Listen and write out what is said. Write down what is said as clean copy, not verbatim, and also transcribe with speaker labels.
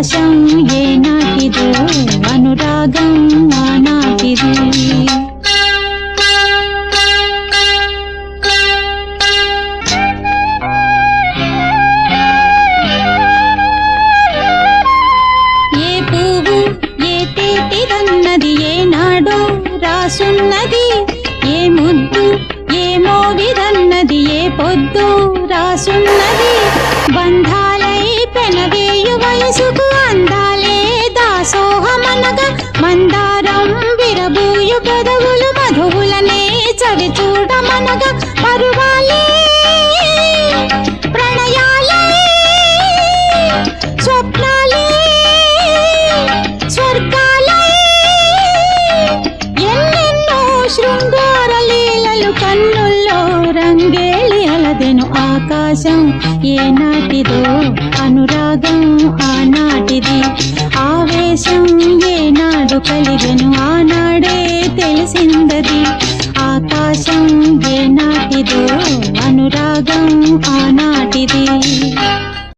Speaker 1: ఆకాశం ఏనాటిదో అనురాగం ఆనాటిది. ఏ పువ్వు ఏ తేటిదన్నది ఏనాడో రాసున్నది, ఏ ముద్దు ఏ మోవిదన్నది ఏ పొద్దు రాసున్నది. బంధాలై పెనవేయు వయసుకు అందాలే దాసోహమనగా, మందారం విరబూయు పెదవులు మధువులనే చవి చూడమనగా. పరువాలే ప్రణయాలే స్వప్నాలే స్వర్గాలే ఎన్నెన్నో శృంగార లీలలు కన్నుల్లో రంగేలి అలదెను. ఆకాశం ఏనాటిదో అనురాగం ఆనాటిది. ఆవేశం ఏనాడు కలిగెను ఆనాడే తెలిసిందది.